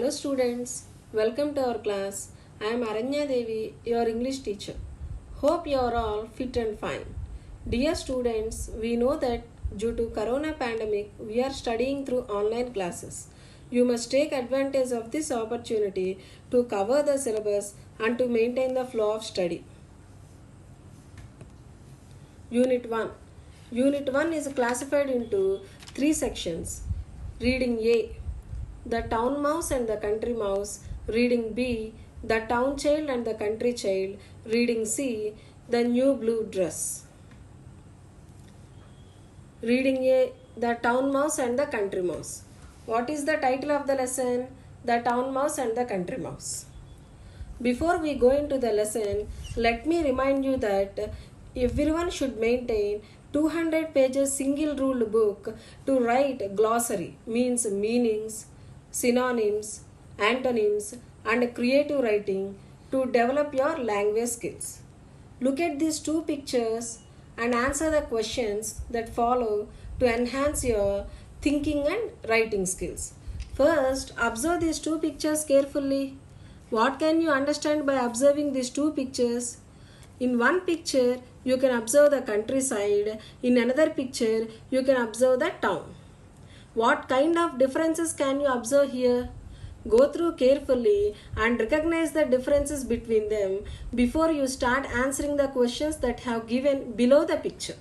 Hello students, welcome to our class. I am Aranya Devi, your English teacher. Hope you are all fit and fine. Dear students, we know that due to corona pandemic, we are studying through online classes. You must take advantage of this opportunity to cover the syllabus and to maintain the flow of study. Unit 1. Unit 1 is classified into 3 sections. Reading A, the town mouse and the country mouse. Reading B, the town child and the country child. Reading C, the new blue dress. Reading A, the town mouse and the country mouse. What is the title of the lesson? The town mouse and the country mouse. Before we go into the lesson, let me remind you that everyone should maintain 200 pages single ruled book to write glossary, means meanings, synonyms, antonyms and creative writing to develop your language skills. Look at these two pictures and answer the questions that follow to enhance your thinking and writing skills. First, observe these two pictures carefully. What can you understand by observing these two pictures? In one picture, you can observe the countryside. In another picture, you can observe the town. What kind of differences can you observe here? Go through carefully and recognize the differences between them before you start answering the questions that have given below the picture.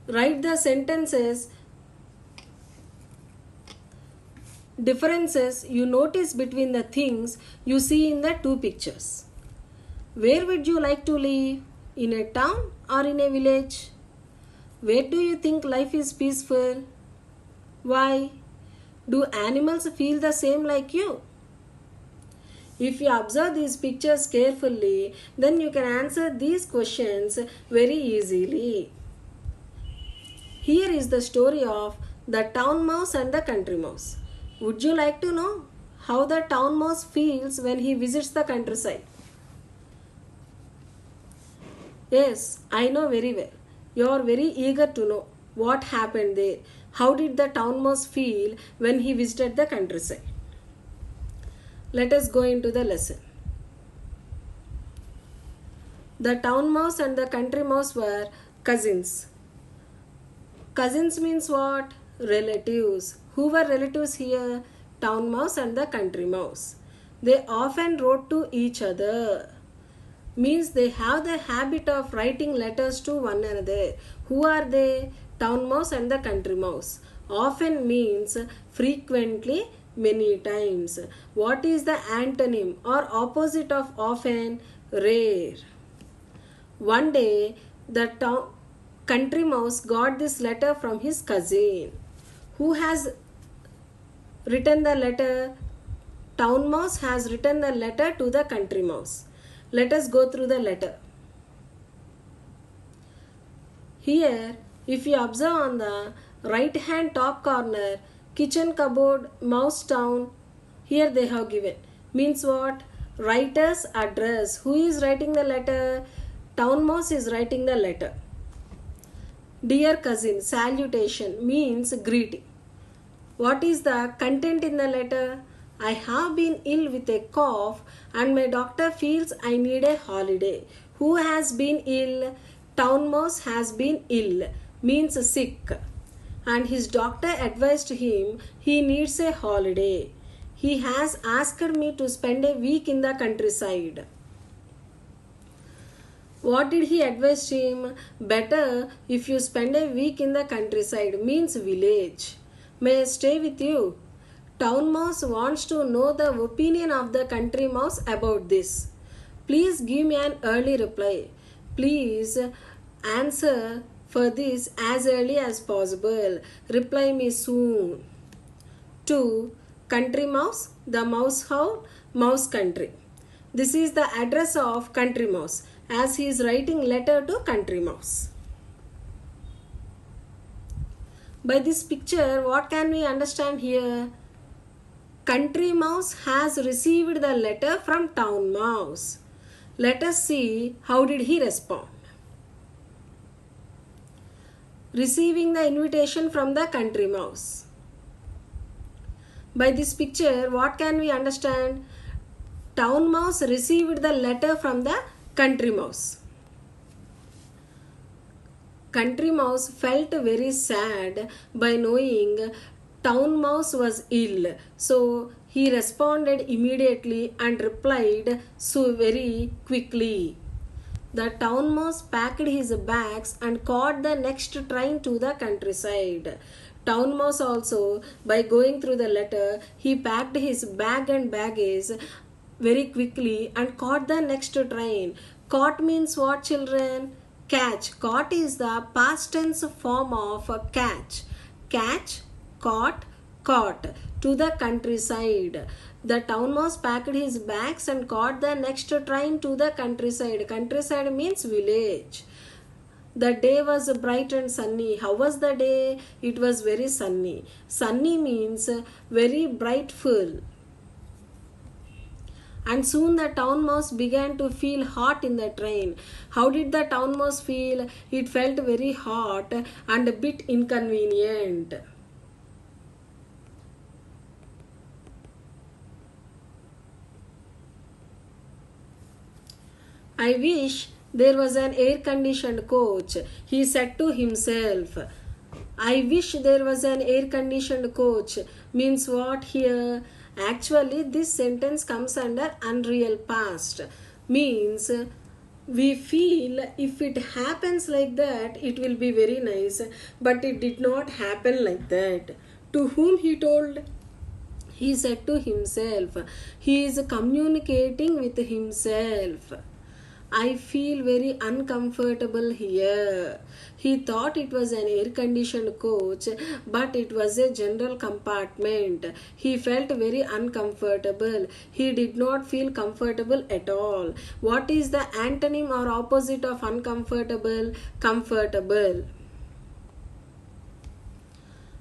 Write the sentences differences you notice between the things you see in the two pictures. Where would you like to live? In a town or in a village? Where do you think life is peaceful? Why? Do animals feel the same like you? If you observe these pictures carefully, then you can answer these questions very easily. Here is the story of the town mouse and the country mouse. Would you like to know how the town mouse feels when he visits the countryside? Yes, I know very well. You are very eager to know what happened there. How did the town mouse feel when he visited the countryside? Let us go into the lesson. The town mouse and the country mouse were cousins. Cousins means what? Relatives. Who were relatives here? Town mouse and the country mouse. They often wrote to each other. Means they have the habit of writing letters to one another. Who are they? Town mouse and the country mouse. Often means frequently, many times. What is the antonym or opposite of often? Rare. One day, the country mouse got this letter from his cousin. Who has written the letter? Town mouse has written the letter to the country mouse. Let us go through the letter. Here, if you observe on the right hand top corner, kitchen cupboard, mouse town, here they have given. Means what? Writer's address. Who is writing the letter? Town mouse is writing the letter. Dear cousin, salutation means greeting. What is the content in the letter? I have been ill with a cough and my doctor feels I need a holiday. Who has been ill? Town mouse has been ill, means sick. And his doctor advised him he needs a holiday. He has asked me to spend a week in the countryside. What did he advise him? Better if you spend a week in the countryside, means village. May I stay with you? Town mouse wants to know the opinion of the country mouse about this. Please give me an early reply. Please answer for this as early as possible. Reply me soon. 2. Country mouse, the mouse house, mouse country. This is the address of country mouse as he is writing letter to country mouse. By this picture, what can we understand here? Country mouse has received the letter from town mouse. Let us see how did he respond. receiving the invitation from the country mouse. By this picture, what can we understand? Town mouse received the letter from the country mouse. Country mouse felt very sad by knowing town mouse was ill. So he responded immediately and replied so very quickly. The town mouse packed his bags and caught the next train to the countryside. Town mouse also, by going through the letter, he packed his bag and baggage very quickly and caught the next train. Caught means what, children? Catch. Caught is the past tense form of catch. Catch, caught, caught. To the countryside. The town mouse packed his bags and caught the next train to the countryside. Countryside means village. The day was bright and sunny. How was the day? It was very sunny. Sunny means very brightful. And soon the town mouse began to feel hot in the train. How did the town mouse feel? It felt very hot and a bit inconvenient. I wish there was an air-conditioned coach, he said to himself. I wish there was an air-conditioned coach means what here? Actually, this sentence comes under unreal past. Means we feel if it happens like that, it will be very nice. But it did not happen like that. To whom he told? He said to himself. He is communicating with himself. I feel very uncomfortable here. He thought it was an air-conditioned coach, but it was a general compartment. He felt very uncomfortable. He did not feel comfortable at all. What is the antonym or opposite of uncomfortable? Comfortable.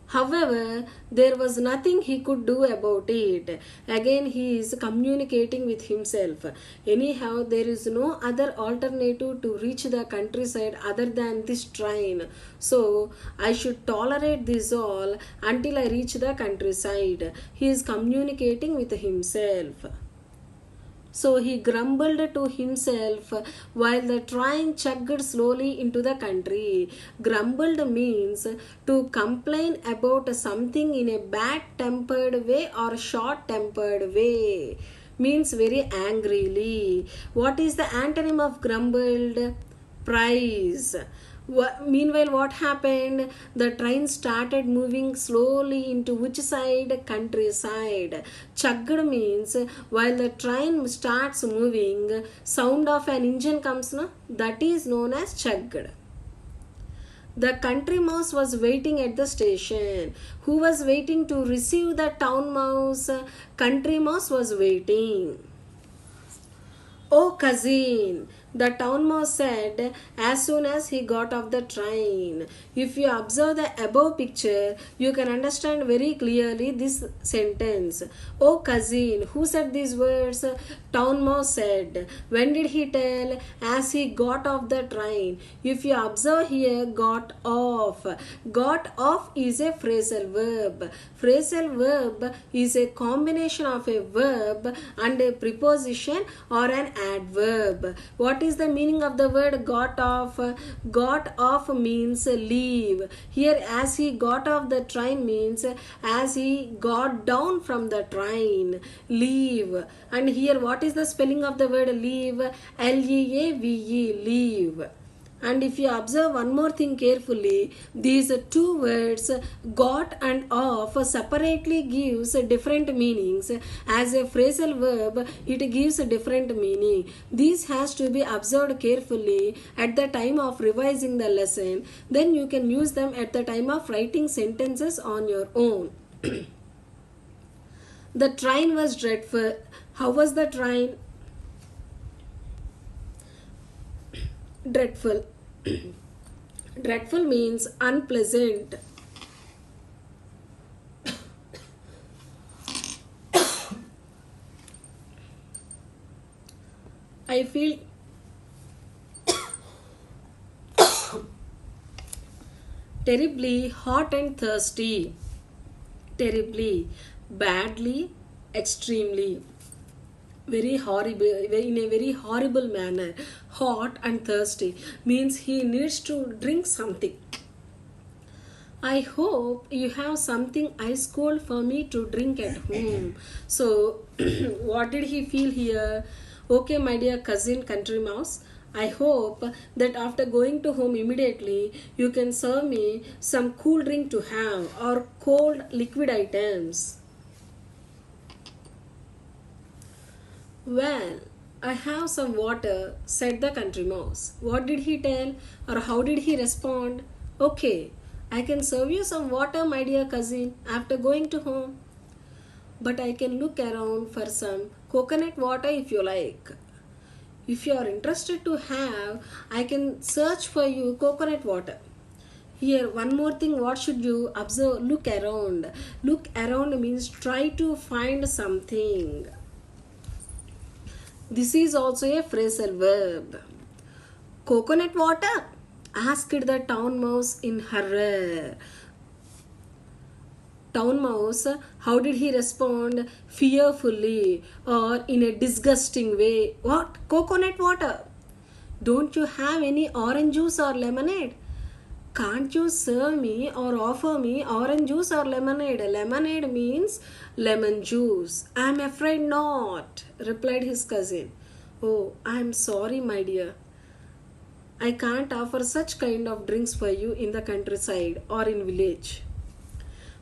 However, there was nothing he could do about it. Again, he is communicating with himself. Anyhow, there is no other alternative to reach the countryside other than this train. So, I should tolerate this all until I reach the countryside. He is communicating with himself. So he grumbled to himself while the train chugged slowly into the country. Grumbled means to complain about something in a bad-tempered way or short-tempered way. Means very angrily. What is the antonym of grumbled? Praise. Meanwhile, what happened? The train started moving slowly into which side? Countryside. Chugged means while the train starts moving, sound of an engine comes, no? That is known as chugged. The country mouse was waiting at the station. Who was waiting to receive the town mouse? Country mouse was waiting. Oh, cousin, the town mouse said as soon as he got off the train. If you observe the above picture, you can understand very clearly this sentence. Oh, cousin, who said these words? Town mouse said. When did he tell? As he got off the train. If you observe here, got off. Got off is a phrasal verb. Phrasal verb is a combination of a verb and a preposition or an adverb. What is the meaning of the word got off? Got off means leave. Here, as he got off the train means as he got down from the train. Leave. And here, what is the spelling of the word leave? L-E-A-V-E, leave. And if you observe one more thing carefully, these two words got and off separately gives different meanings. As a phrasal verb, it gives different meaning. This has to be observed carefully at the time of revising the lesson. Then you can use them at the time of writing sentences on your own. The train was dreadful. How was the train? Dreadful. Dreadful means unpleasant. I Terribly hot and thirsty. Terribly, badly, extremely. Very horrible, in a very horrible manner. Hot and thirsty means he needs to drink something. I hope you have something ice cold for me to drink at home. So, what did he feel here? Okay, my dear cousin Country Mouse, I hope that after going to home immediately, you can serve me some cool drink to have or cold liquid items. Well, I have some water, said the country mouse. What did he tell, or how did he respond? Okay, I can serve you some water, my dear cousin, after going to home. But I can look around for some coconut water if you like. If you are interested to have, I can search for you coconut water. Here, one more thing, what should you observe? Look around. Look around means try to find something. This is also a phrasal verb. Coconut water? Asked the town mouse in horror. Town mouse, how did he respond? Fearfully or in a disgusting way. What? Coconut water? Don't you have any orange juice or lemonade? Can't you serve me or offer me orange juice or lemonade? Lemonade means lemon juice. I'm afraid not, replied his cousin. Oh, I'm sorry, my dear. I can't offer such kind of drinks for you in the countryside or in village.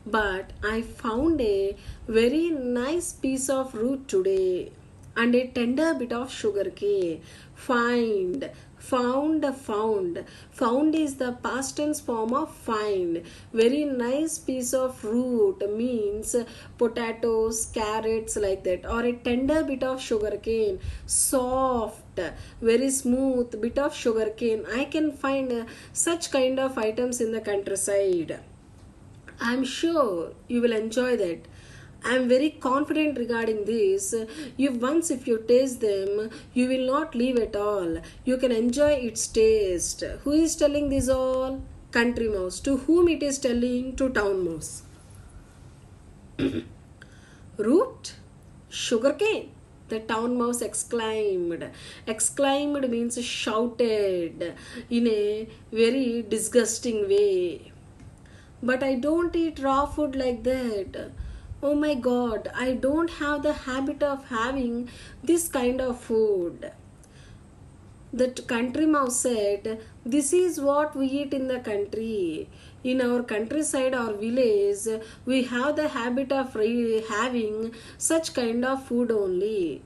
But I found a very nice piece of root today and a tender bit of sugar cane. Found. Found is the past tense form of find. Very nice piece of root means potatoes, carrots, like that. Or a tender bit of sugar cane. Soft, very smooth bit of sugar cane. I can find such kind of items in the countryside. I'm sure you will enjoy that. I'm very confident regarding this. If you taste them, you will not leave at all. You can enjoy its taste. Who is telling this all? Country mouse. To whom it is telling? To town mouse. Root? Sugarcane? The town mouse exclaimed. Exclaimed means shouted in a very disgusting way. But I don't eat raw food like that. Oh my god, I don't have the habit of having this kind of food. The country mouse said, this is what we eat in the country. In our countryside or village, we have the habit of having such kind of food only.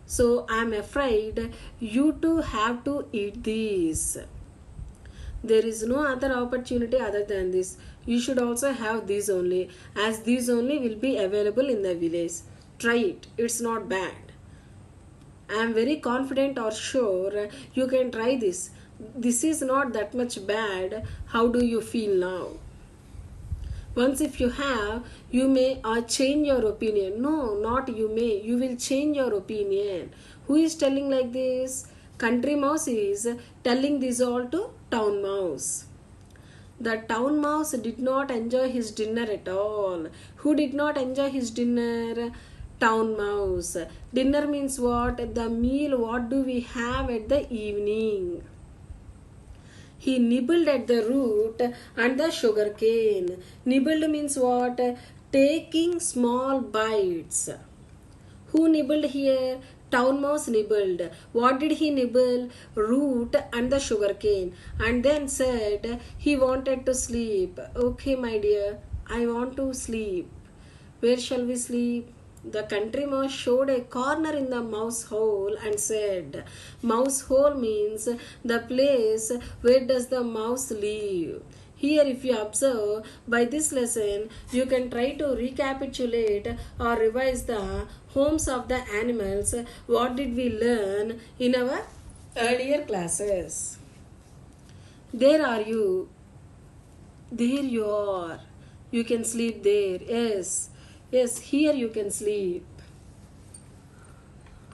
So I am afraid you too have to eat these. There is no other opportunity other than this. You should also have these only, as these only will be available in the village. Try it, it's not bad. I am very confident or sure you can try this. This is not that much bad. How do you feel now? Once if you have, you may change your opinion. No, not you may. You will change your opinion. Who is telling like this? Country mouse is telling this all to town mouse. The town mouse did not enjoy his dinner at all. Who did not enjoy his dinner? Town mouse. Dinner means what? The meal. What do we have at the evening? He nibbled at the root and the sugar cane. Nibbled means what? Taking small bites. Who nibbled here? Town mouse nibbled. What did he nibble? Root and the sugar cane. And then said he wanted to sleep. Okay, my dear, I want to sleep. Where shall we sleep? The country mouse showed a corner in the mouse hole and said, mouse hole means the place where does the mouse live. Here, if you observe, by this lesson, you can try to recapitulate or revise the homes of the animals. What did we learn in our earlier classes? There are you. There you are. You can sleep there. Yes, here you can sleep.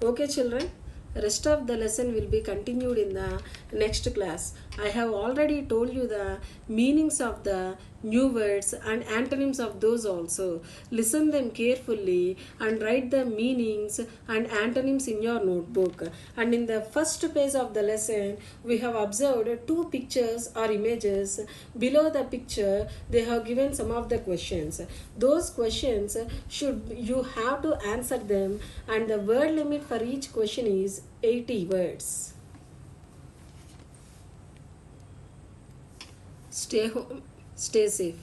Okay, children. Rest of the lesson will be continued in the next class. I have already told you the meanings of the new words and antonyms of those also. Listen them carefully and write the meanings and antonyms in your notebook. And in the first page of the lesson, we have observed two pictures or images. Below the picture, they have given some of the questions. Those questions you have to answer them, and the word limit for each question is 80 words. Stay home, stay safe.